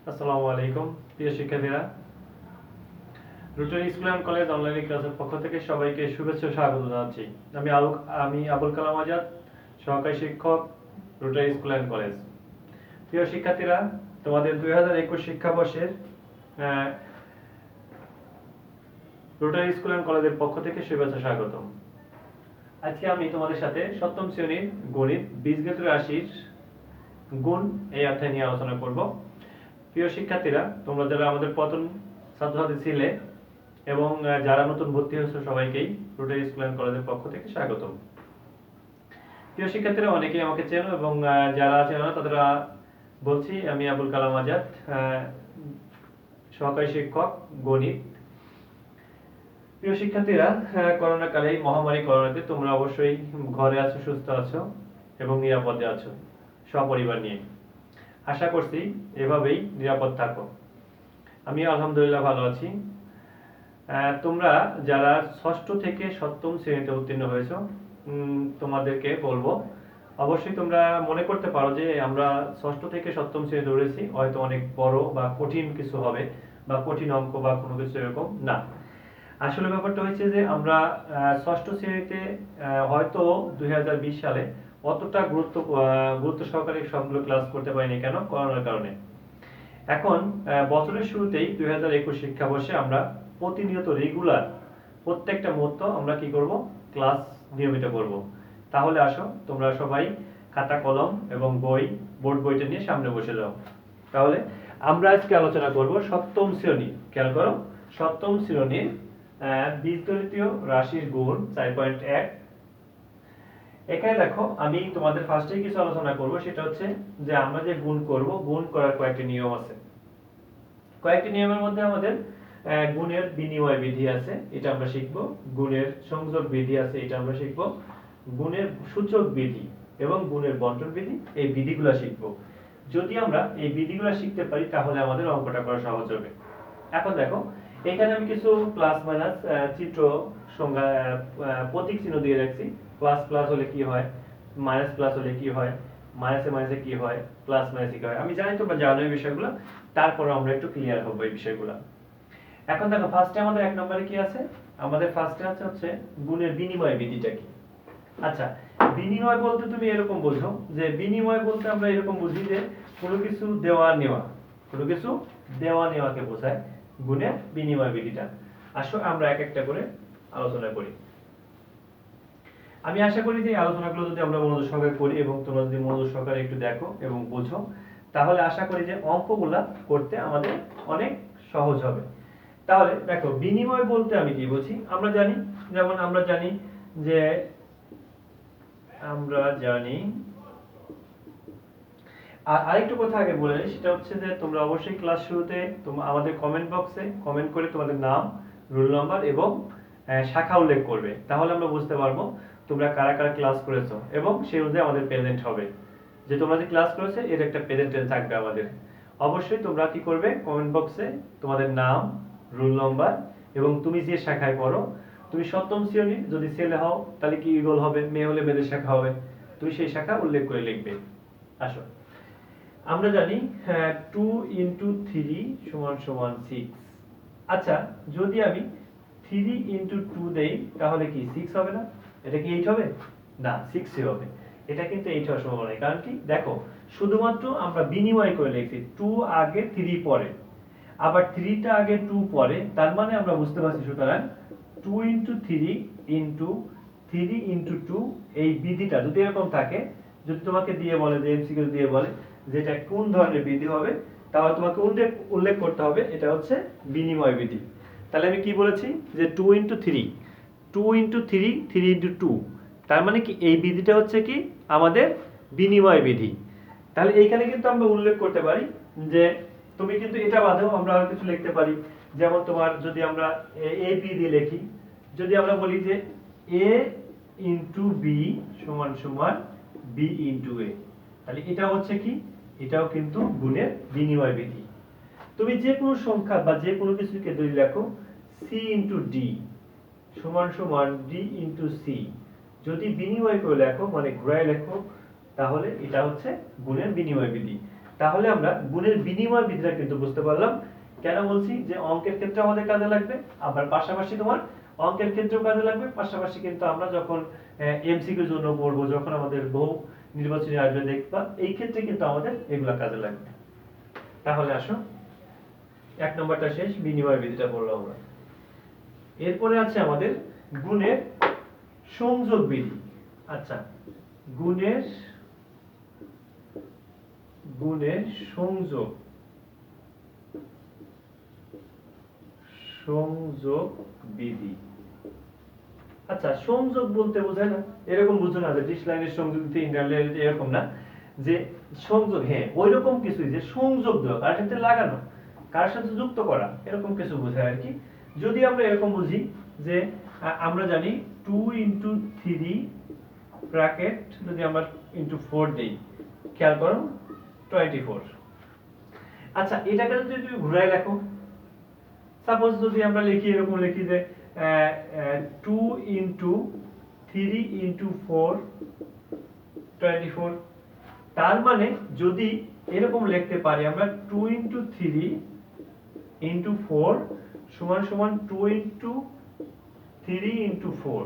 আসসালামু আলাইকুম প্রিয় শিক্ষার্থীরা, Rotary school and college online ক্লাসের পক্ষ থেকে সবাইকে শুভেচ্ছা ও স্বাগত জানাচ্ছি। আমি আবুল কালাম আজাদ, সহকারী শিক্ষক, রুটারি স্কুল অ্যান্ড কলেজ। প্রিয় শিক্ষার্থীরা, তোমাদের 2021 শিক্ষাবর্ষের রুটারি স্কুল অ্যান্ড কলেজের পক্ষ থেকে শুভেচ্ছা স্বাগতম। আজকে আমি তোমাদের সাথে সপ্তম শ্রেণীর গণিত বীজগণিত রাশির গুণ এই অধ্যায় নিয়ে আলোচনা করব। প্রিয় শিক্ষার্থীরা, তোমরা যারা আমাদের প্রথম ছাত্রছাত্রী ছিলে এবং যারা নতুন ভর্তি হয়েছে সবাইকেই রুটারি স্কুল অ্যান্ড কলেজের পক্ষ থেকে স্বাগতম। প্রিয় শিক্ষার্থীরা, অনেকেই আমাকে চেনো এবং যারা চেনো না তারা বলছি, আমি আবুল কালাম আজাদ, সহকারী শিক্ষক গণিত। প্রিয় শিক্ষার্থীরা, করোনাকালে এই মহামারী করোনাতে তোমরা অবশ্যই ঘরে আছো, সুস্থ আছো এবং নিরাপদে আছো সপরিবার নিয়ে। আশা করছি এভাবেই নিরাপদ থাকো। আমি আলহামদুলিল্লাহ ভালো আছি। তোমরা যারা ষষ্ঠ থেকে সপ্তম শ্রেণীতে উত্তীর্ণ হয়েছো, তোমাদেরকে বলবো অবশ্যই তোমরা মনে করতে পারো যে আমরা ষষ্ঠ থেকে সপ্তম শ্রেণীতে উঠেছি, হয়তো অনেক বড় বা কঠিন কিছু হবে বা কঠিন অঙ্ক বা কোনো কিছু এরকম না। আসলে ব্যাপারটা হচ্ছে যে আমরা ষষ্ঠ শ্রেণীতে হয়তো 2020 সালে অতটা গুরুত্ব সহকারে সবগুলো ক্লাস করতে পারিনি, কেন? করোনার কারণে। এখন বছরের শুরুতেই 2021 শিক্ষাবর্ষে আমরা প্রতিনিয়ত রেগুলার প্রত্যেকটা মুহূর্ত আমরা কি করব? ক্লাস নিয়মিত করব। তাহলে আসো তোমরা সবাই খাতা কলম এবং বোর্ড বইটা নিয়ে সামনে বসে যাও। তাহলে আমরা আজকে আলোচনা করব সপ্তম শ্রেণী, খেয়াল করো, সপ্তম শ্রেণীর বীজগণিতীয় রাশির গুণ 4.1। এখানে দেখো, আমি তোমাদের ফার্স্টেই কিছু আলোচনা করব, সেটা হচ্ছে যে আমরা যে গুণ করব, গুণ করার কয়েকটি নিয়ম আছে। কয়েকটি নিয়মের মধ্যে আমাদের গুণের বিনিময় বিধি আছে, এটা আমরা শিখব। গুণের সংযোগ বিধি আছে, এটা আমরা শিখব। গুণের সূচক বিধি এবং গুণের বন্টন বিধি, এই বিধিগুলো শিখব। যদি আমরা এই বিধিগুলো শিখতে পারি তাহলে আমাদের অঙ্কটা করা সহজ হবে। এখন দেখো, এখানে আমি কিছু প্লাস মাইনাস চিত্র সংখ্যা প্রতীক চিহ্ন দিয়ে রাখছি। প্লাস প্লাস হলে কি হয়, মাইনাস প্লাস হলে কি হয়, মাইনাসে মাইনাসে কি হয়, প্লাস মাইনাসে কি হয়। আমি জানি তোমরা জানো এই বিষয়গুলো, তারপর আমরা একটু ক্লিয়ার হবো এই বিষয়গুলো। এখন দেখো, ফার্স্টে আমাদের এক নম্বরে কি আছে? আমাদের ফার্স্টে আছে হচ্ছে গুণের বিনিময় বিধিটা কি। আচ্ছা, বিনিময় বলতে তুমি এরকম বোঝো যে বিনিময় বলতে আমরা এরকম বুঝি যে কোনো কিছু দেওয়া নেওয়া, কোনো কিছু দেওয়া নেওয়াকে বোঝায় গুণের বিনিময় বিধিটা। আসো আমরা এক একটা করে আলোচনা করি। আমি আশা করি যে এই আলোচনাগুলো যদি আমরা মনোযোগ সহকারে করি এবং তোমরা যদি মনোযোগ সহকারে একটু দেখো এবং বোঝো, তাহলে আশা করি যে অঙ্কগুলা করতে আমাদের অনেক সহজ হবে। তাহলে দেখো, বিনিময় বলতে আমি কি বুঝি? আমরা জানি, যেমন আমরা জানি যে আর আরেকটু কথা আগে বলে নিই, সেটা হচ্ছে যে তোমরা অবশ্যই ক্লাস শুরুতে আমাদের কমেন্ট বক্সে কমেন্ট করে তোমাদের নাম, রোল নাম্বার এবং শাখা উল্লেখ করবে। তাহলে আমরা বুঝতে পারবো তোমরা কারা কারা ক্লাস করেছো এবং সেই অনুযায়ী আমাদের প্রেজেন্ট হবে যে তোমরা যে ক্লাস করেছো এর একটা প্রেজেন্টেশন থাকবে আমাদের। অবশ্যই তোমরা কি করবে? কমেন্ট বক্সে তোমাদের নাম, রোল নাম্বার এবং তুমি যে শাখায় পড়ো, তুমি সপ্তম শ্রেণী যদি ছেলে হও তাহলে কি ইগল হবে, মেয়ে হলে মেয়েদের শাখা হবে, তুমি সেই শাখা উল্লেখ করে লিখবে। আসো, আমরা জানি 2 × 3 = 6। আচ্ছা, যদি আমি 3 × 2 দেই তাহলে কি 6 হবে না? এটা কি 8 হবে? না, 6 হবে। এটা কিন্তু 8 হওয়ার সম্ভাবনা নেই। কারণ কি? দেখো, শুধুমাত্র আমরা বিনিময় করে লিখছি, 2 আগে 3 পরে, আবার 3 টা আগে 2 পরে, তার মানে আমরা বুঝতে পারছি সুতরাং 2 × 3 × 3 × 2 এই বিধিটা যদি এরকম থাকে, যদি তোমাকে দিয়ে বলে যে এমসিকিউ দিয়ে বলে যেটা কোন ধরনের বিধি হবে, তাহলে তোমাকে উল্লেখ করতে হবে এটা হচ্ছে বিনিময় বিধি। তাহলে আমি কি বলেছি যে 2 × 3, 2 × 3, 3 × 2, তার মানে কি এই বিধিটা হচ্ছে কি আমাদের বিনিময় বিধি। তাহলে এইখানে কিন্তু আমরা উল্লেখ করতে পারি যে তুমি কিন্তু এটা বাদেও আমরা আরো কিছু লিখতে পারি। যেমন তোমার যদি আমরা এ বি দিয়ে লিখি, যদি আমরা বলি যে a × b = b × a, তাহলে এটা হচ্ছে কি, এটাও কিন্তু গুণের বিনিময় বিধি। তুমি যে কোনো সংখ্যা বা যে কোনো কিছুকে যদি লেখো c × d = d × c, যদি বিনিময় করে লেখো মানে ঘুরায় লেখো, তাহলে এটা হচ্ছে গুণের বিনিময় বিধি। তাহলে আমরা গুণের বিনিময় বিধিটা কিন্তু বুঝতে পারলাম। কেন বলছি যে অঙ্কের ক্ষেত্রে আমাদের কাজে লাগবে, আবার পাশাপাশি তোমার অঙ্কের ক্ষেত্রেও কাজে লাগবে, পাশাপাশি কিন্তু আমরা যখন এমসিকিউর জন্য পড়বো, যখন আমাদের বহু নির্বাচনী আসবে দেখবা, এই ক্ষেত্রে কিন্তু আমাদের এগুলা কাজে লাগবে। তাহলে আসো, 1 নম্বরটা শেষ, বিনিময় বিধিটা পড়লাম আমরা। এরপরে আছে আমাদের গুণের সংযোগ বিধি। আচ্ছা, গুণের সংযোগ বিধি। আচ্ছা, সংযোগ বলতে বোঝায় না এরকম বুঝো না যে ডিশ লাইনের সংযোগ দিতে ইন্টারনেট এরকম না, যে সংযোগ, হ্যাঁ ওইরকম কিছু, যে সংযোগ দেওয়া, কার সাথে লাগানো, কার সাথে যুক্ত করা, এরকম কিছু বোঝায় আর কি। যদি আমরা এরকম বুঝি যে আমরা জানি 2 × 3 ব্র্যাকেট যদি আমরা ইনটু 4 দেই, খেয়াল করো 24। আচ্ছা, এটাকে যদি তুমি ঘুরায় লেখো, সাপোজ যদি আমরা লিখি এরকম লিখি যে 2 × 3 × 4 24, তার মানে যদি এরকম লিখতে পারি আমরা 2 × 3 × 4 সমান সমান 2 × 3 × 4,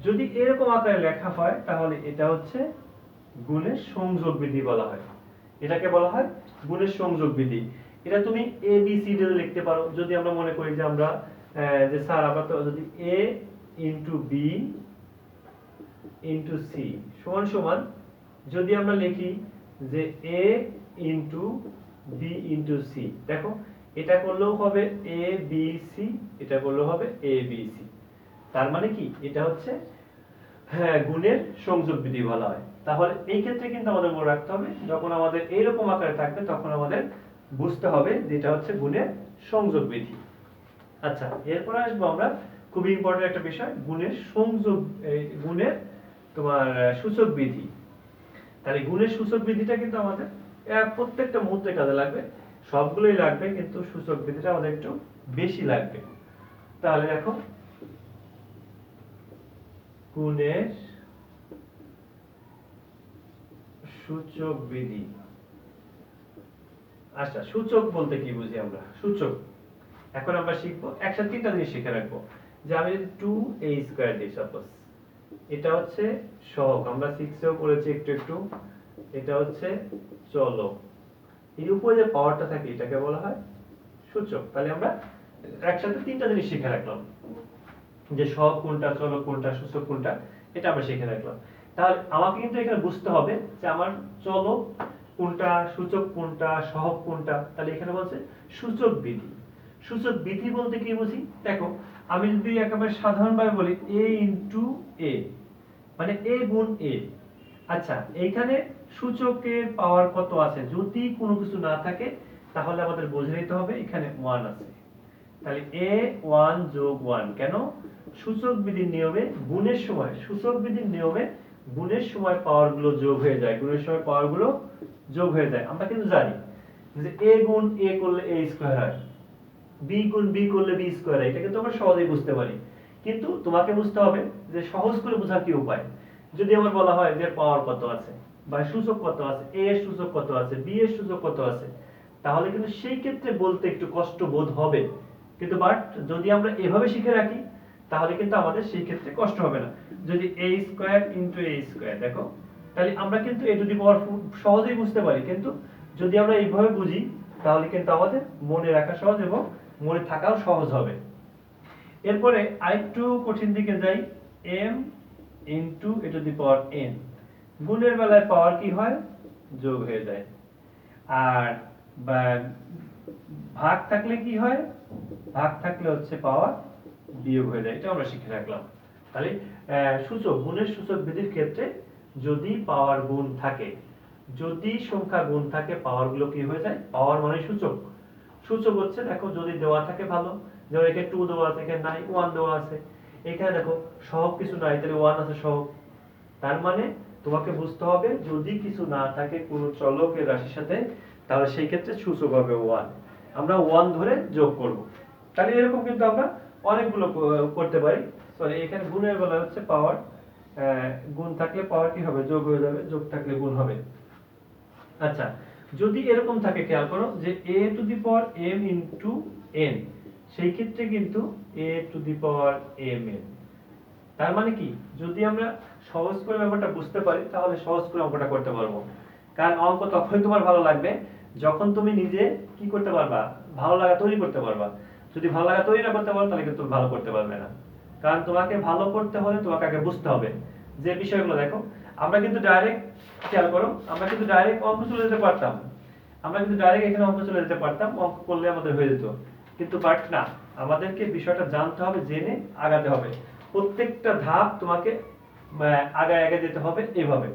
যদি এরকম আকারে লেখা হয় তাহলে এটা হচ্ছে গুণের সংযোগ বিধি বলা হয়। এটাকে বলা হয় গুণের সংযোগ বিধি। এটা তুমি এ বি সি দিয়ে লিখতে পারো, যদি আমরা মনে করি যে আমরা যে স্যার আমরা তো যদি a × b × c সমান সমান, যদি আমরা লিখি যে a × b × c, দেখো এটা করলেও হবে a b c, এটা করলেও হবে a b c। তার মানে কি, এটা হচ্ছে হ্যাঁ গুণের সংযোগ বিধি বলা হয়। তাহলে এই ক্ষেত্রে কিন্তু আমাদের মনে রাখতে হবে, যখন আমাদের এইরকম আকারে থাকবে তখন আমাদের বুঝতে হবে যে এটা হচ্ছে গুণের সংযোগ বিধি। আচ্ছা, এরপর আসবো আমরা খুবই ইম্পর্টেন্ট একটা বিষয়, গুণের সংযোগ, গুণের তোমার সূচক বিধি। তাহলে গুণের সূচক বিধিটা কিন্তু আমাদের প্রত্যেকটা মুহূর্তে কাজে লাগবে, সবগুলোই লাগবে, কিন্তু সূচক বিধিটা আমাদের একটু বেশি লাগবে। তাহলে দেখো, গুণের সূচক বিধি। আচ্ছা, সূচক বলতে কি বুঝি আমরা? সূচক এখন আমরা শিখবো, একসাথে তিনটা জিনিস শিখে রাখবো। যে আমি যদি 2a² দিই, সাপোজ এটা হচ্ছে সহগ, আমরা 6 এও পড়েছি একটু একটু, এটা হচ্ছে চলক, এর উপরে যে পাওয়ারটা থাকে এটাকে বলা হয় সূচক। তাহলে আমরা একসাথে তিনটা জিনিস শিখে রাখলাম, যে সহগ কোনটা, চলক কোনটা, সূচক কোনটা, এটা আমরা শিখে রাখলাম। তাহলে আমাকে কিন্তু এখানে বুঝতে হবে যে আমার চলক কোনটা, সূচক কোনটা, সহগ কোনটা। তাহলে এখানে বলছে সূচক বিধি। সূচক বিধি বলতে কি বুঝি, দেখো আমি যদি একেবারে সাধারণভাবে বলি a × a, মানে a গুণ a। আচ্ছা, এইখানে সূচকের পাওয়ার কত আছে, যদি কোনো কিছু না থাকে তাহলে আমাদের বুঝে নিতে হবে এখানে 1 আছে। তাহলে a1 + 1, কেন? সূচক বিধির নিয়মে গুণের সময়, সূচক বিধির নিয়মে গুণের সময় পাওয়ারগুলো যোগ হয়ে যায়, গুণের সময় পাওয়ারগুলো যোগ হয়ে যায়। আমরা কিন্তু জানি যে a গুণ a করলে a² হয়, b গুণ b করলে b² হয়, এটা কিন্তু আমরা সহজেই বুঝতে পারি। কিন্তু তোমাকে বুঝতে হবে যে সহজ করে বোঝার কি উপায়। যদি আমার বলা হয় যে পাওয়ার কত আছে, বা সূচক কত আছে, a এর সূচক কত আছে, b এর সূচক কত আছে, তাহলে কিন্তু সেই ক্ষেত্রে বলতে একটু কষ্ট বোধ হবে। কিন্তু বাট যদি আমরা এভাবে শিখে রাখি তাহলে কিন্তু আমাদের সেই ক্ষেত্রে কষ্ট হবে না। যদি a² × a², দেখো তাহলে আমরা কিন্তু a টু দি পাওয়ার সহজেই বুঝতে পারি, কিন্তু যদি আমরা এইভাবে বুঝি তাহলে কিন্তু আমাদের মনে রাখা সহজ এবং মনে থাকাও সহজ হবে। এরপরে আরেকটু কঠিন দিকে যাই, m × a⁴n, গুণের বেলায় পাওয়ার কি হয়, যোগ হয়ে যায়, আর ভাগ থাকলে কি হয়, ভাগ থাকলে হচ্ছে পাওয়ার বিয়োগ হয়ে যায়। এটা আমরা শিখে রাখলাম। তাহলে সূচক, গুণের সূচক বিধির ক্ষেত্রে যদি পাওয়ার গুণ থাকে, যদি সংখ্যা গুণ থাকে, পাওয়ার গুলো কি হয়ে যায়, পাওয়ার মানে সূচক। সূচক হচ্ছে, দেখো যদি দেওয়া থাকে ভালো, যেমন এখানে 2 দেওয়া আছে, এখানে নাই, 1 দেওয়া আছে, এখানে দেখো সহগ কিছু নাই, তাহলে 1 আছে সহগ। তার মানে তোমাকে বুঝতে হবে যদি কিছু না থাকে কোনো চলকের রাশির সাথে, তাহলে সেই ক্ষেত্রে সূচক হবে 1, আমরা 1 ধরে যোগ করব। তাহলে এরকম কিন্তু আমরা অনেকগুলো করতে পারি। সরি, এখানে গুণের বেলা হচ্ছে পাওয়ার, গুণ থাকলে পাওয়ার কি হবে, যোগ হয়ে যাবে, যোগ থাকলে গুণ হবে। আচ্ছা, যদি এরকম থাকে খেয়াল করো যে a two the power m into n, সেই ক্ষেত্রে কিন্তু a two the power m n। তার মানে কি, যদি আমরা সহজ করে ব্যাপারটা বুঝতে পারি তাহলে সহজ করে অঙ্কটা করতে পারবো। কারণ অঙ্ক তখনই তোমার ভালো লাগবে যখন তুমি নিজে কি করতে পারবা, ভালো লাগা তৈরি করতে পারবা। যদি ভালো লাগা তৈরি না করতে পারো তাহলে কিন্তু তুমি ভালো করতে পারবে না। কারণ তোমাকে ভালো করতে হলে তোমাকে আগে বুঝতে হবে যে বিষয়গুলো। দেখো আমরা কিন্তু ডাইরেক্ট, খেয়াল করো, আমরা কিন্তু ডাইরেক্ট অঙ্ক চলে যেতে পারতাম, আমরা কিন্তু ডাইরেক্ট এখানে অঙ্ক চলে যেতে পারতাম, অঙ্ক করলে আমাদের হয়ে যেত। কিন্তু বাট না, আমাদেরকে বিষয়টা জানতে হবে, জেনে আগাতে হবে। প্রত্যেকটা ধাপ তোমাকে আগে আগে যেতে হবে এভাবে।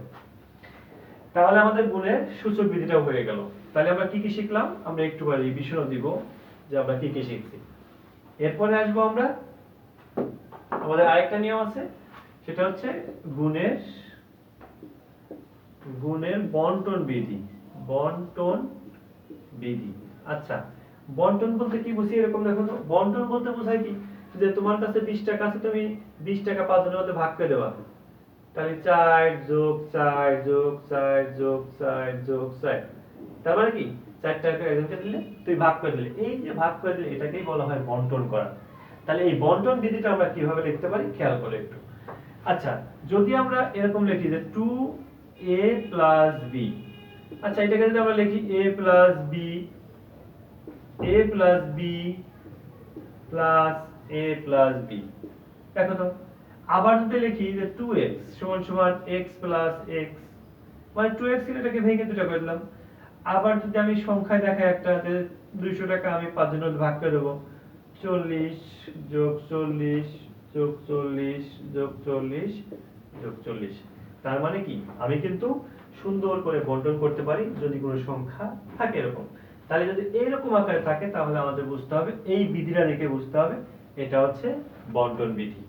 তাহলে আমাদের গুণের সূচক বিধিটাও হয়ে গেল। তাহলে আমরা কি কি শিখলাম, আমরা একটু রিভিশনও দিব যে আমরা কি কি শিখছি। এরপরে আসবো আমরা, আমাদের আরেকটা নিয়ম আছে, সেটা হচ্ছে গুণের বন্টন বিধি। বন্টন বিধি। আচ্ছা, বন্টন বলতে কি বুঝি, এরকম দেখো তো, বন্টন বলতে বোঝায় কি, যে তোমার কাছে 20 টাকা আছে, তুমি 20 টাকা 5 জনের মধ্যে ভাগ করে দেবা। তাহলে 4 যোগ 4 যোগ 4 যোগ 4 যোগ 4, তার মানে কি 4 টাকা একজনকে দিলে, তুই ভাগ করে দিলে। এই যে ভাগ করে দিলে, এটাকেই বলা হয় বন্টন করা। তাহলে এই বন্টন বিধিটা আমরা কিভাবে লিখতে পারি খেয়াল করে একটু। আচ্ছা, যদি আমরা এরকম লিখি যে 2a প্লাস b, আচ্ছা এটাকে যদি আমরা লিখি a plus b, a plus b plus a plus b, দেখো তো। আবার যদি লিখি যে 2x সমান সমান x প্লাস x, মানে 2x ছিল, এটাকে ভেঙে দুটো করে দিলাম। আবার যদি আমি সংখ্যায় দেখাই একটা, যে 200 টাকা আমি 5 জনের মধ্যে ভাগ করে দেবো, 40 যোগ 40 যোগ 40 যোগ 40 যোগ 40। তার মানে কি, আমি কিন্তু সুন্দর করে বন্টন করতে পারি যদি কোনো সংখ্যা থাকে এরকম। তাহলে যদি এইরকম আকারে থাকে তাহলে আমাদের বুঝতে হবে, এই বিধিটা দেখে বুঝতে হবে এটা হচ্ছে বন্টন বিধি।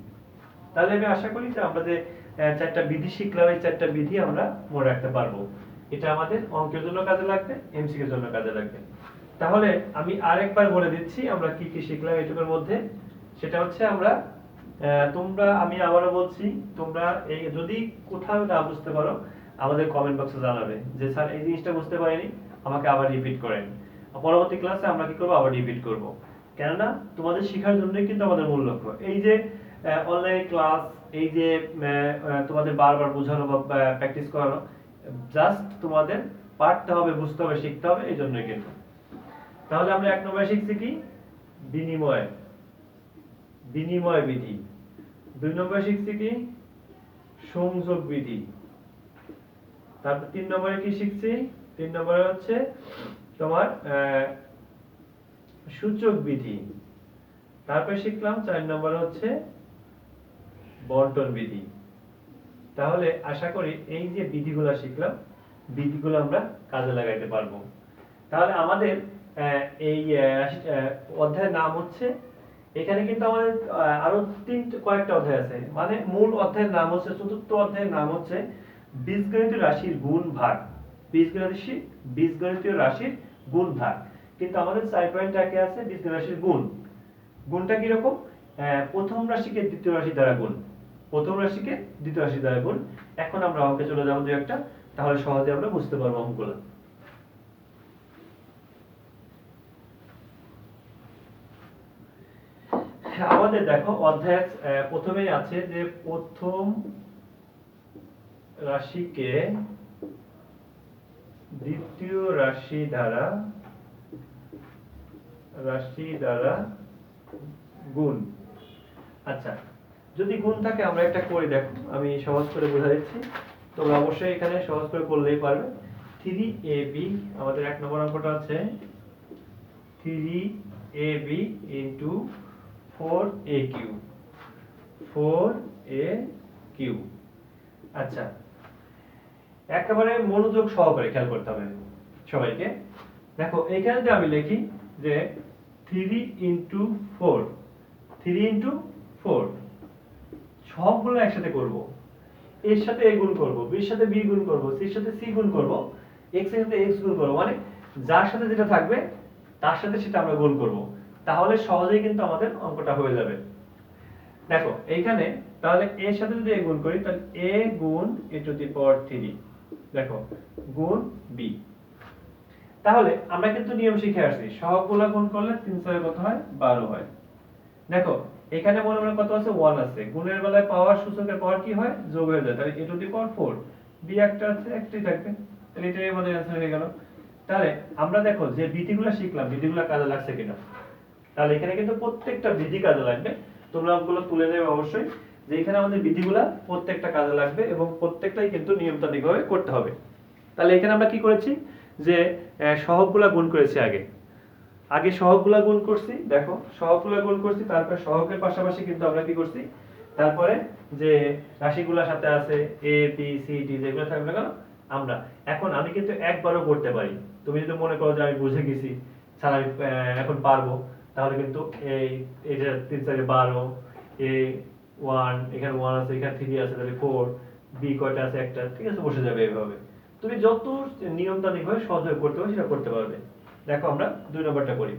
তাহলে আমি আশা করি যে আমরা যে 4টা বিধি শিখলাম, এই 4টা বিধি আমরা মনে রাখতে পারবো। এটা আমাদের অঙ্কের জন্য কাজে লাগবে, এমসিকিউর জন্য কাজে লাগবে। তাহলে আমি আরেকবার বলে দিচ্ছি আমরা কি কি শিখলাম এটুকুর মধ্যে। সেটা হচ্ছে আমরা আমি আবারও বলছি, তোমরা এই যদি কোথাও না বুঝতে পারো আমাদের কমেন্ট বক্সে জানাবে যে স্যার এই জিনিসটা বুঝতে পারিনি, আমাকে আবার রিপিট করেন। পরবর্তী ক্লাসে আমরা কি করব, আবার রিপিট করব। কেননা তোমাদের শেখার জন্যই কিন্তু আমাদের মূল লক্ষ্য। এই যে অনলাইন ক্লাস, এই যে তোমাদের বারবার বোঝানো বা প্র্যাকটিস করানো, জাস্ট তোমাদের পারতে হবে, বুঝতে হবে, শিখতে হবে, এই জন্যই কিন্তু। তাহলে আমরা 1 নম্বরে শিখছি কি, বিনিময় বিধি। 2 নম্বরে শিখছি কি, সংযোগ বিধি। তারপর 3 নম্বরে কি শিখছি, 3 নম্বরে হচ্ছে তোমার সূচক বিধি। তারপর শিখলাম 4 নম্বরে হচ্ছে বন্টন বিধি। তাহলে আশা করি এই যে বিধিগুলো শিখলাম, বিধিগুলো আমরা কাজে লাগাইতে পারবো। তাহলে আমাদের এই অধ্যায়ের নাম হচ্ছে, এখানে কিন্তু আমাদের আরো কয়েকটা অধ্যায় আছে, মানে মূল অধ্যায়ের নাম হচ্ছে, চতুর্থ অধ্যায়ের নাম হচ্ছে বীজগণিতীয় রাশির গুণ ভাগ। বীজগণিতীয় রাশির গুণ ভাগ। কিন্তু আমাদের 4.1 আছে বীজগণিতীয় রাশির গুণ। গুণটা কি রকম, প্রথম রাশিকে দ্বিতীয় রাশি দ্বারা গুণ, প্রথম রাশিকে দ্বিতীয় রাশি দ্বারা গুণ। এখন আমরা অঙ্কে চলে যাবো দুই একটা, তাহলে সহজে আমরা বুঝতে পারবো অঙ্কগুলো। আমাদের দেখো অধ্যায় প্রথমেই আছে যে প্রথম রাশিকে দ্বিতীয় রাশি দ্বারা গুণ। আচ্ছা, যদি গুণ থাকে আমরা একটা করে দেখো, আমি সহজ করে বোঝা দিচ্ছি, তোমরা অবশ্যই এখানে সহজ করে করলেই পারবে। 3ab, আমাদের 1 নম্বর অঙ্কটা আছে 3ab ইনটু 4aq, 4aq। আচ্ছা, একেবারে মনোযোগ সহকারে খেয়াল করতে হবে সবাইকে। দেখো এখানে যদি আমি লিখি যে 3 ইনটু 4, 3 ইনটু 4, সবগুলো একসাথে করব। এর সাথে a গুণ করব, b এর সাথে b গুণ করব, c এর সাথে c গুণ করব, x এর সাথে x গুণ করব, মানে যার সাথে যেটা থাকবে তার সাথে সেটা আমরা গুণ করব। তাহলে সহজেই কিন্তু আমাদের অঙ্কটা হয়ে যাবে। দেখো এইখানে তাহলে a এর সাথে যদি a গুণ করি, তাহলে a গুণ a টু দি পাওয়ার 3, দেখো গুণ b। তাহলে আমরা কিন্তু নিয়ম শিখে আসছি, সহগগুলা গুণ করলে 3 6 কত হয় 12 হয়। দেখো এখানে মনে মনে কত আছে 1 আছে, গুণের বেলায় পাওয়ার সূচকের পাওয়ার কি হয় যোগ হয়ে যায়, তাহলে a two the power 4, b একটা আছে একটাই থাকবে, তাহলে এটাই আমাদের অ্যানসার হয়ে গেল। তাহলে আমরা দেখো যে বিধিগুলো শিখলাম বিধিগুলো কাজে লাগছে কিনা, তাহলে এখানে কিন্তু প্রত্যেকটা বিধি কাজে লাগবে, তোমরা ওগুলো তুলে নেবে অবশ্যই, যে এখানে আমাদের বিধিগুলো প্রত্যেকটা কাজে লাগবে এবং প্রত্যেকটাই কিন্তু নিয়মতান্ত্রিকভাবে করতে হবে। তাহলে এখানে আমরা কি করেছি যে সহগগুলা গুণ করেছি, আগে সহগগুলা গুণ করছি, দেখো সহগগুলা গুণ করছি, তারপর সহগের পাশাপাশি কিন্তু আমরা কি করছি, তারপরে যে রাশিগুলোর সাথে আছে a b c d যেগুলো থাকবে না আমরা এখন আমি কিন্তু একবারও করতে পারি, তুমি যদি মনে করো যে আমি বুঝে গেছি স্যার আমি এখন পারবো, তাহলে কিন্তু এই এটা 3 4 12, a 1 এখানে 1 আছে, এখানে 3 আছে, তাহলে 4, b কয়টা আছে একটা, ঠিক আছে বসে যাবে এইভাবে। তুমি যত নিয়মতান্ত্রিকভাবে সহজে করতে পারো সেটা করতে পারবে। দেখো আমরা 2 নম্বরটা করি,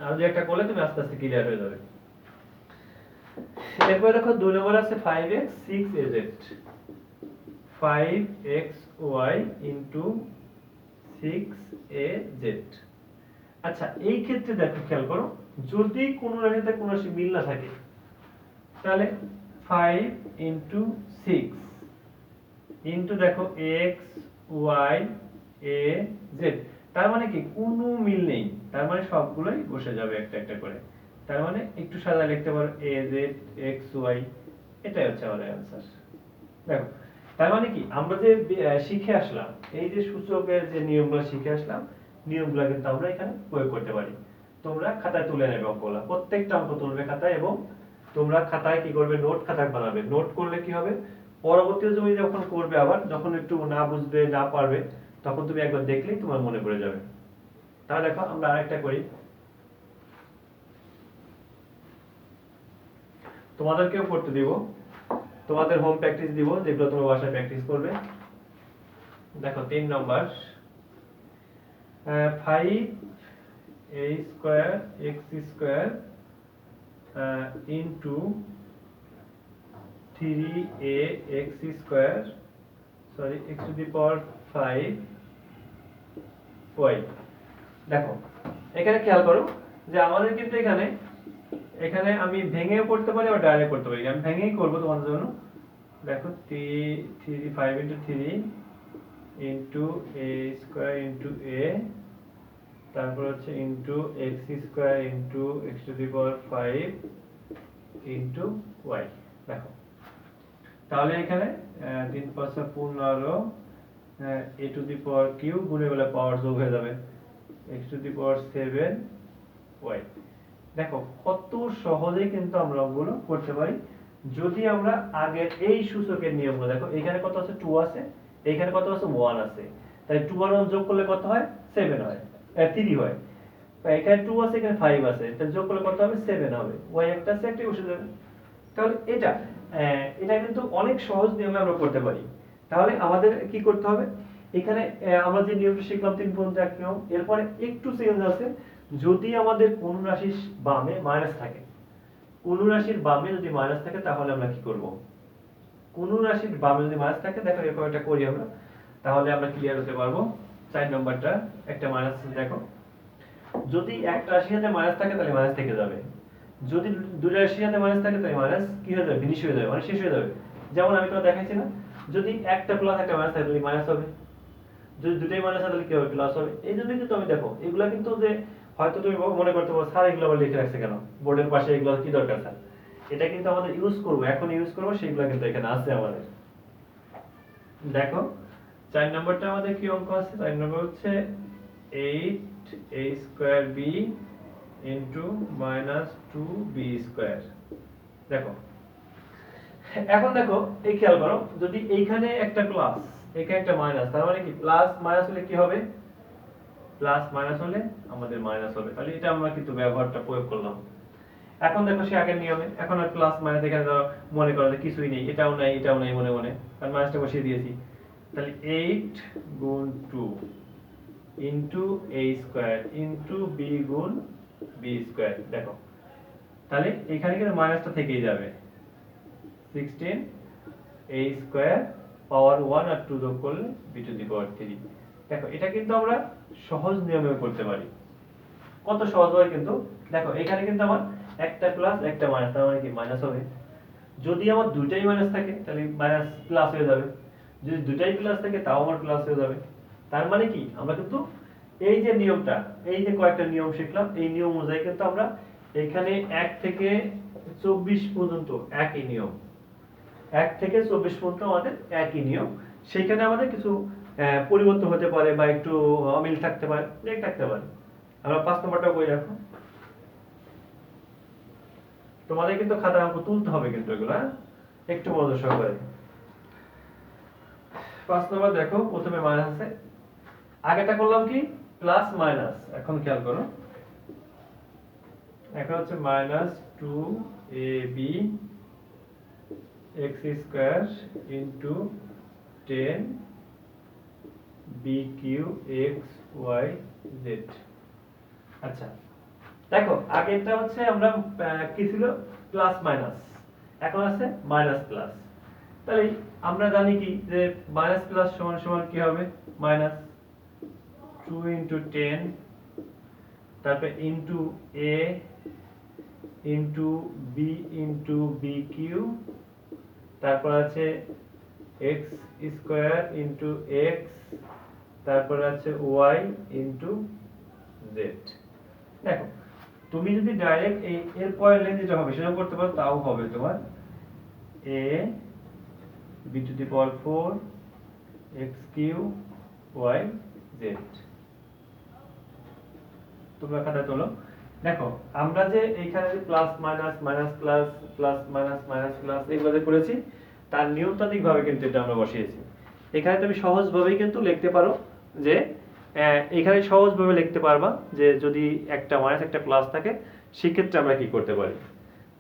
আর যে একটা করলে তুমি আস্তে আস্তে ক্লিয়ার হয়ে যাবে। এরপর দেখো 2 নম্বর আছে 5x 6az, 5xy into 6az। আচ্ছা এই ক্ষেত্রে দেখো খেয়াল করো, যদি কোন রাশিতে কোন রাশি মিল না থাকে তাহলে 5 into 6 into দেখো x y a z, তার মানে কি কোনো মিল নেই, তার মানে সবগুলোই বসে যাবে একটা একটা করে, তার মানে একটু সাদা লিখতে পারো a z x y, এটাই হচ্ছে আমাদের অ্যানসার। দেখো তার মানে কি আমরা যে শিখে আসলাম, এই যে সূচকের যে নিয়মগুলো শিখে আসলাম, নিয়মগুলো কিন্তু আমরা এখানে প্রয়োগ করতে পারি। তোমরা খাতায় তুলে নেবে অঙ্কগুলো, প্রত্যেকটা অঙ্ক তুলবে খাতায়, এবং তোমরা খাতায় কি করবে নোট খাতায় বানাবে, নোট করলে কি হবে পরবর্তীতে তুমি যখন করবে আবার যখন একটু না বুঝবে না পারবে তখন তুমি একবার দেখলেই তোমার মনে পড়ে যাবে। তাহলে দেখো আমরা আরেকটা করি, তোমাদেরকেও করতে দিব, তোমাদের হোম প্র্যাকটিস দিব যেগুলো তোমরা বাসায় প্র্যাকটিস করবে। দেখো 3 নম্বর 5a square x square into 3a x square sorry x two the power 5y। দেখো এখানে খেয়াল করো যে আমাদের কিন্তু এখানে এখানে আমি ভেঙেও করতে পারি আর ডাইরেক্ট করতে পারি, আমি ভেঙেই করব তোমাদের জন্য। দেখো 5 into 3 into a square into a, তারপর হচ্ছে into x square into x to the power 5 into y। দেখো তাহলে এখানে 3 5 15 a to the power cube গুণের বেলা পাওয়ার যোগ হয়ে যাবে x to the power 7y। দেখো কত সহজেই কিন্তু আমরা ওগুলো করতে পারি যদি আমরা আগে এই সূচকের নিয়মগুলো, দেখো এখানে কত আছে 2 আছে, এখানে কত আছে 1 আছে, তাই 2 আর 1 যোগ করলে কত হয় 7 হয়, 3 হয়, তাই এখানে 2 আছে এখানে 5 আছে, তাহলে যোগ করলে কত হবে 7 হবে, y একটা আছে একটা বসে যাবে। তাহলে এটা এটা কিন্তু অনেক সহজ নিয়মে আমরা করতে পারি। তাহলে আমাদের কি করতে হবে, এখানে আমরা যে নিয়মটা শিখলাম 3 পর্যন্ত এক নিয়ম, এরপরে একটু চেঞ্জ আছে, যদি আমাদের কোন রাশির বামে মাইনাস থাকে, কোন রাশির বামে যদি মাইনাস থাকে তাহলে আমরা কি করব, কোন রাশির বামে যদি মাইনাস থাকে, দেখো এরকম একটা করি আমরা, তাহলে আমরা ক্লিয়ার হতে পারবো। 4 নম্বরটা একটা মাইনাস, দেখো যদি একটা রাশির সাথে মাইনাস থাকে তাহলে মাইনাস থেকে যাবে, যদি দুটো রাশির সাথে মাইনাস থাকে তাহলে মাইনাস কি হয়ে যাবে ফিনিশ হয়ে যাবে, মানে শেষ হয়ে যাবে। যেমন আমি তোমাকে দেখাইছি না, যদি একটা প্লাস একটা মাইনাস থাকে তাহলে মাইনাস হবে, যদি দুটোই মাইনাস হয় তাহলে কি হবে প্লাস হবে। এই জন্য কিন্তু আমি দেখো এগুলা কিন্তু যে হয়তো তুমি মনে করতে পারো স্যার এগুলো আবার লিখে রাখছে কেন বোর্ডের পাশে, এগুলো কি দরকার স্যার, এটা কিন্তু আমাদের ইউজ করব, এখন ইউজ করব, সেগুলো কিন্তু এখানে আছে আমাদের। দেখো 4 নম্বরটা আমাদের কি অঙ্ক আছে, 4 নম্বর হচ্ছে 8a square b into -2b square. দেখো এখন দেখো এই খেয়াল করো, যদি এইখানে একটা প্লাস এখানে একটা মাইনাস, তার মানে কি প্লাস মাইনাস হলে কি হবে, প্লাস মাইনাস হলে আমাদের মাইনাস হবে, তাহলে এটা আমরা কিন্তু ব্যবহারটা প্রয়োগ করলাম। এখন দেখো সে আগের নিয়মে, এখন আর প্লাস মাইনাস এখানে ধরো মনে করো যে কিছুই নেই, এটাও নাই এটাও নাই, মনে মনে আর মাইনাসটা বসিয়ে দিয়েছি, তাহলে 8 গুণ 2 into a square into b গুণ b স্কয়ার। দেখো তাহলে এখানে কিন্তু মাইনাসটা থেকেই যাবে, 16 a স্কয়ার পাওয়ার 1 আর 2 যোগ করলে b টু দি পাওয়ার 3, দেখো এটা কিন্তু আমরা সহজ নিয়মে করতে পারি, কত সহজ হয় কিন্তু। দেখো এখানে কিন্তু আমার একটা প্লাস একটা মাইনাস, তার মানে কি মাইনাস হবে। যদি আমার দুটাই মাইনাস থাকে তাহলে মাইনাস প্লাস হয়ে যাবে, যদি দুটাই প্লাস থাকে তাও আমার প্লাস হয়ে যাবে। তার মানে কি আমরা কিন্তু এই যে নিয়মটা, এই যে কয়েকটা নিয়ম শিখলাম, এই নিয়ম অনুযায়ী কিন্তু আমরা এখানে 1 থেকে 24 পর্যন্ত একই নিয়ম, 1 থেকে 24 পর্যন্ত আমাদের একই নিয়ম। সেখানে আমাদের কিছু পরিবর্তন হতে পারে বা একটু অমিল থাকতে পারে, এক থাকতে পারে। আমরা 5 নম্বরটা বই রাখো, তোমাদের কিন্তু খাতা অঙ্ক তুলতে হবে কিন্তু এগুলো, হ্যাঁ একটু মনোযোগ সহকারে। 5 নম্বর দেখো, প্রথমে মাইনাস আছে, আগেটা করলাম কি প্লাস মাইনাস, এখন খেয়াল করো, এখন হচ্ছে minus 2ab x square into 10 bq x y z। আচ্ছা দেখো আগেরটা হচ্ছে আমরা কি ছিল প্লাস মাইনাস, এখন আছে মাইনাস প্লাস। তাহলে আমরা জানি কি যে মাইনাস প্লাস সমান সমান কি হবে, মাইনাস 2 ইনটু 10, তারপরে into a into b into bq, তারপর আছে x স্কয়ার ইনটু x, তারপর আছে y ইনটু z। দেখো তুমি যদি ডাইরেক্ট এই এর পরের লাইন যেটা হবে সেটা করতে পারো, তাও হবে তোমার a b two the power 4 x cube y z। তোমরা খাতা তোলো। দেখো আমরা যে এইখানে যে plus minus minus plus plus minus minus plus এইগুলো যে করেছি, তার নিয়মতান্ত্রিক ভাবে কিন্তু এটা আমরা বসিয়েছি। এখানে তুমি সহজভাবেই কিন্তু লিখতে পারো যে এখানে সহজভাবে লিখতে পারবা যে যদি একটা মাইনাস একটা প্লাস থাকে সেক্ষেত্রে আমরা কি করতে পারি।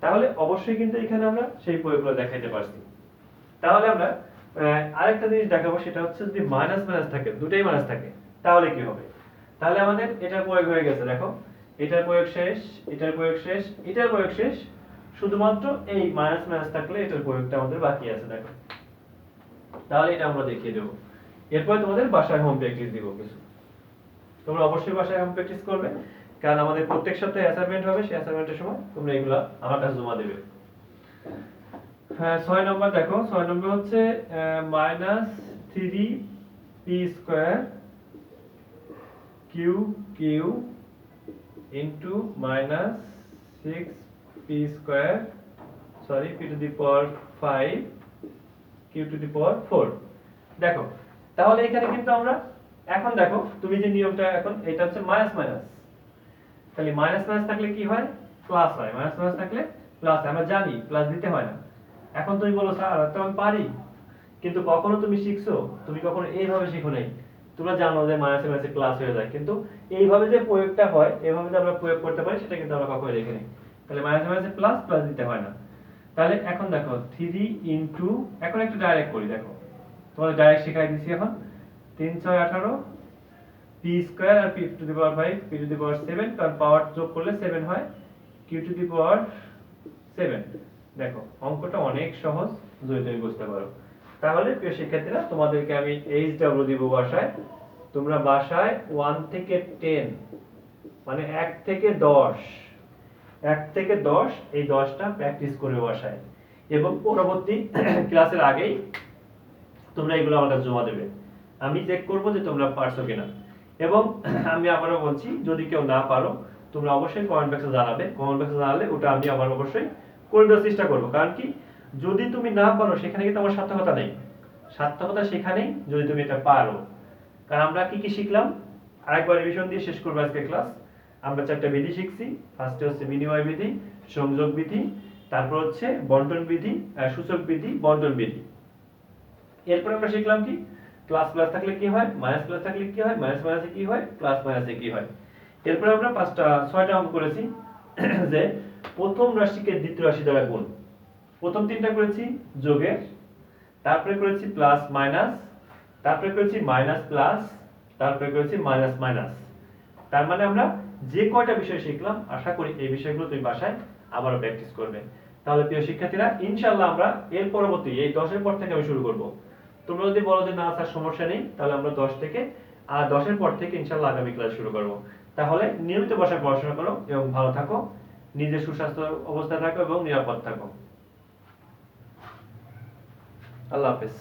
তাহলে অবশ্যই কিন্তু এখানে আমরা সেই প্রয়োগগুলো দেখাইতে পারছি। তাহলে আমরা আরেকটা জিনিস দেখাবো, সেটা হচ্ছে যদি মাইনাস মাইনাস থাকে, দুটাই মাইনাস থাকে, তাহলে কি হবে। তাহলে আমাদের এটার প্রয়োগ হয়ে গেছে, দেখো এটার প্রয়োগ শেষ, এটার প্রয়োগ শেষ, এটার প্রয়োগ শেষ, শুধুমাত্র এই মাইনাস মাইনাস থাকলে এটার প্রয়োগটা আমাদের বাকি আছে। দেখো তাহলে এটা আমরা দেখিয়ে দেবো, এরপর তোমাদের বাসায় হোম প্র্যাকটিস দিব কিছু। তোমরা অবশ্যই বাসায় হোম প্র্যাকটিস করবে, কারণ আমাদের প্রত্যেক সপ্তাহে অ্যাসাইনমেন্ট হবে, সেই অ্যাসাইনমেন্টের সময় তোমরা এগুলা আমার কাছে জমা দেবে। হ্যাঁ 6 নম্বর দেখো, 6 নম্বর হচ্ছে minus 3p square q q into minus 6p square, sorry p to the power 5 q to the power 4। দেখো তাহলে এখানে কিন্তু আমরা এখন দেখো তুমি যে নিয়মটা, এখন এটা হচ্ছে মাইনাস মাইনাস, তাহলে মাইনাস মাইনাস থাকলে কি হয় প্লাস হয়, মাইনাস মাইনাস থাকলে প্লাস, আমরা জানি প্লাস দিতে হয় না। এখন তুমি বলো স্যার তো আমি পারি, কিন্তু কখনো তুমি শিখছো, তুমি কখনো এইভাবে শিখো নাই। তোমরা জানো যে মাইনাসে মাইনাসে প্লাস হয়ে যায়, কিন্তু এইভাবে যে প্রয়োগটা হয়, এইভাবে যে আমরা প্রয়োগ করতে পারি সেটা কিন্তু আমরা কখনো দেখি নাই। তাহলে মাইনাসে মাইনাসে প্লাস প্লাস দিতে হয় না। তাহলে এখন দেখো 3 ইনটু, এখন একটু ডাইরেক্ট করি, দেখো তোমাদের ডাইরেক্ট শেখাই দিছি। এখন 3 6 18 p স্কয়ার আর p to the power 5 p to the power 7, কারণ পাওয়ার যোগ করলে 7 হয়, q টু দি পাওয়ার 7। দেখো অঙ্কটা অনেক সহজ, যদি তুমি বুঝতে পারো। তাহলে প্রিয় শিক্ষার্থীরা তোমাদেরকে আমি এইচডব্লিউ দিব বাসায়, তোমরা বাসায় 1 থেকে 10 মানে 1 থেকে 10, 1 থেকে 10 এই 10টা প্র্যাকটিস করবে বাসায়, এবং পরবর্তী ক্লাসের আগেই তোমরা এগুলো আমার কাছে জমা দেবে, আমি চেক করব যে তোমরা পারছো কিনা। এবং আমি আবারও বলছি, যদি কেউ না পারো তোমরা অবশ্যই কমেন্ট বক্সে জানাবে, কমেন্ট বক্সে জানালে ওটা আমি আবার অবশ্যই করে দেওয়ার চেষ্টা করব। কারণ কি যদি তুমি না পারো সেখানে কিন্তু আমার সার্থকতা নেই, সার্থকতা সেখানেই যদি তুমি এটা পারো। কারণ আমরা কি কি শিখলাম আরেকবার রিভিশন দিয়ে শেষ করব আজকে ক্লাস। আমরা 4টা বিধি শিখছি, ফার্স্টে হচ্ছে বিনিময় বিধি, সংযোগ বিধি, তারপর হচ্ছে বন্টন বিধি, সূচক বিধি, বন্টন বিধি। এরপর আমরা শিখলাম কি প্লাস প্লাস থাকলে কি হয়, মাইনাস প্লাস থাকলে কি হয়, মাইনাস মাইনাসে কি হয়, প্লাস মাইনাসে কি হয়। এরপর আমরা 6টা অঙ্ক করেছি যে প্রথম রাশিকে দ্বিতীয় রাশি দ্বারা গুণ। প্রথম 3টা করেছি যোগের, তারপরে করেছি প্লাস মাইনাস, তারপরে করেছি মাইনাস প্লাস, তারপরে করেছি মাইনাস মাইনাস। তার মানে আমরা যে কয়টা বিষয় শিখলাম আশা করি এই বিষয়গুলো তুমি বাসায় আবারও প্র্যাকটিস করবে। তাহলে প্রিয় শিক্ষার্থীরা ইনশাআল্লাহ আমরা এর পরবর্তী এই 10 এর পর থেকে আমি শুরু করব। তোমরা যদি বলো যে না স্যার সমস্যা নেই, তাহলে আমরা 10 থেকে আর 10-এর পর থেকে ইনশাআল্লাহ আগামী ক্লাস শুরু করব। তাহলে নিয়মিত বসায় পড়াশোনা করো এবং ভালো থাকো, নিজের সুস্বাস্থ্য অবস্থায় থাকো এবং নিরাপদ থাকো। আল্লাহ হাফেজ।